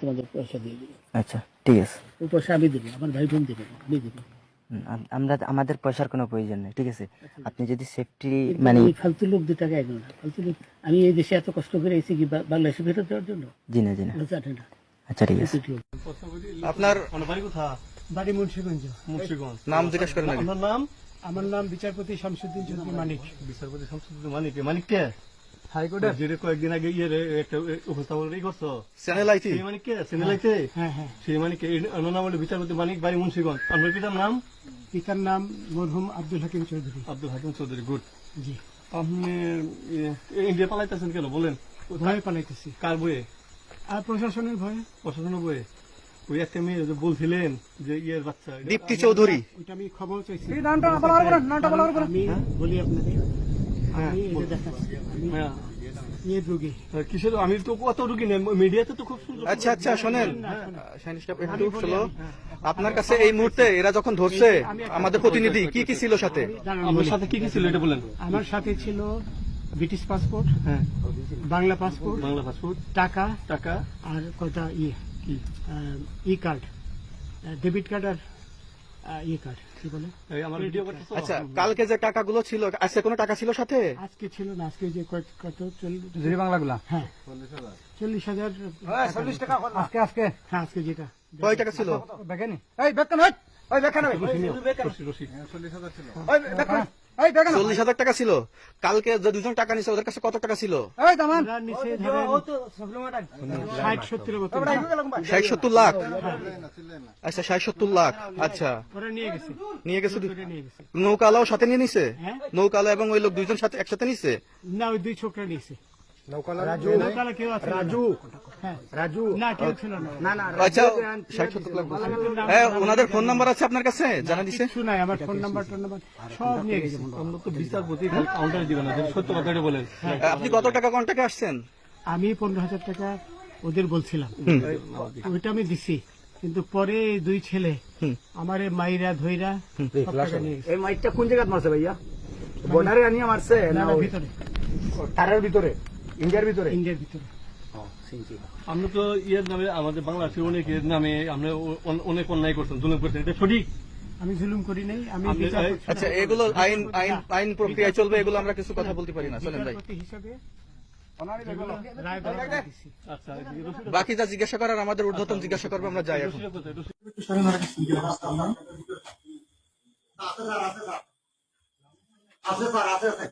তোমাদের পয়সা দিয়ে দেবো। আচ্ছা ঠিক আছে। ওই পয়সা আমি দেবো, আমার ভাই বোন দেবে না, আমি দেবো। আমরা আমাদের পয়সার কোনো প্রয়োজন নেই, ঠিক আছে। আপনি যদি সেফটি কিন্তু মানে এই ফালতু লোক 2 টাকা একজন না, ফালতু লোক। আমি এই দেশে এত কষ্ট করে এসেছি কি বাংলাদেশে ফেরত দেওয়ার জন্য? জি না জি না। এগুলো জানে না। আচ্ছা ঠিক আছে। ফালতু লোক। আপনার বাড়ি কোথায়? বাড়ি মুন্সিগঞ্জ। মুন্সিগঞ্জ। নাম জিজ্ঞেস করেন আগে। আপনার নাম? আমার নাম বিচারপতি শামসুদ্দিন চৌধুরী মানিক। বিচারপতি শামসুদ্দিন মানিক। মানিক কে? হাইকোর্টের। যেটা কয়েকদিন আগে একটা উপস্থাপন করছো। চ্যানেল আইটি সেই মানিক কে? সিনেলাইতে? হ্যাঁ হ্যাঁ। সেই মানিক কে? ওনার নাম হলো বিচারপতি মানিক, বাড়ি মুন্সিগঞ্জ। আপনার পিতার নাম? পিতার নাম মরহুম আব্দুল হাকিম চৌধুরী। আব্দুল হাকিম চৌধুরী। গুড। জি। আপনি ইন্ডিয়া পালাইতেছেন কেন বলেন? ভয়ে পালাইতেছি। কার বইয়ে? আর প্রশাসনের ভয়ে। প্রশাসনের বইয়ে? ওই একটা মেয়ে যে বলছিলেন যে ইয়ের বাচ্চা, দীপ্তি চৌধুরী। ওইটা আমি খবর চাইছি। আমি বলি আপনাকে, হ্যাঁ, আমি এটা দেখাচ্ছি। আমি হ্যাঁ। ইয়ে রোগী। কিসের? আমি তো কত রুগী নেই, মিডিয়াতে তো খুব সুন্দর। আচ্ছা আচ্ছা শোনেন শাহিন সাহেব, একটু শোনো। আপনার কাছে এই মুহূর্তে এরা যখন ধরছে আমাদের প্রতিনিধি কি কি ছিল সাথে? আপনার সাথে কি কি ছিল এটা বলেন। আমার সাথে ছিল ব্রিটিশ পাসপোর্ট, হ্যাঁ, বাংলা পাসপোর্ট, বাংলা পাসপোর্ট, টাকা, টাকা, আর কয়টা ইয়ে কি ই কার্ড, ডেবিট কার্ড, আর ই কার্ড কি বলে। এই আমার ভিডিও করতেছো? আচ্ছা কালকে যে টাকাগুলো ছিল, আজকে কোনো টাকা ছিল সাথে? আজকে ছিল না, আজকে যে কত 40 বাংলাগুলা। হ্যাঁ 40,000 টাকা আজকে আজকে হ্যাঁ, আজকে যেটা কয় টাকা ছিল? বেকেনি এই বেকন হই ওই বেকন হই রশি। ওই বেকন এই বেকন 40,000 টাকা ছিল। কালকে যে দুজন টাকা নিছে ওদের কাছে কত টাকা ছিল? এই দামান আমরা নিচে ধরেন 60-70 মতো 60-70 লাখ। আচ্ছা 60-70 লাখ। আচ্ছা ওরা নিয়ে গেছে, নিয়ে গেছে। করে নিয়ে গেছে। নৌকালাও সাথে নিয়ে নিছে? হ্যাঁ। নৌকালা এবং ওই লোক দুইজন সাথে একসাথে নিছে? না, ওই 2 ছোকরা নিয়েছে। রাজু নৌকালা কেউ আছে না। রাজু হ্যাঁ, রাজু না কেউ ছিল না। না না আচ্ছা 60-70 লাখ বলছেন। হ্যাঁ ওনাদের ফোন নাম্বার আছে আপনার কাছে? জানা দিছে? কিছু নাই, আমার ফোন নাম্বার সব নিয়ে গেছে। আমরা তো বিচারপতি কাউন্টারে দিবেন না, সত্য কথাটা বলেন। আপনি কত টাকা কন্টাক্টে আসছেন? আমি 15,000 টাকা ওদের বলছিলাম, ওইটা আমি দিছি। কিন্তু পরে এই 2 ছেলে আমারে মাইরা ধইরা সব টাকা নিয়ে গেছে। এই মাইকটা কোন জায়গায় মারছে ভাইয়া? বর্ডারে আনিয়া মারছে না, না না, ওই ভিতরে, তারের ভিতরে, ইন্ডিয়ার ভিতরে? ইন্ডিয়ার ভিতরে। আমরা তো ইয়ের নামে, আমাদের বাংলাদেশের অনেকের নামে আমরা অনেক অন্যায় করছেন, জুলুম করছেন, এটা সঠিক? আমি জুলুম করি নাই, আমি আপনি- বিচার করছি। আচ্ছা এগুলো আইন আইন আইন প্রক্রিয়ায় চলবে, এগুলো আমরা কিছু কথা বলতে পারি না। চলেন ভাই, বিচারপতি হিসাবে রায় বরাদ্দ দিছি। আচ্ছা, এই রশিদ- বাকি যা জিজ্ঞাসা করার আমাদের ঊর্ধ্বতন জিজ্ঞাসা করবে, আমরা যাই এখন। রশিদের কোথায়? রশিদ- আছে স্যার, আছে স্যার,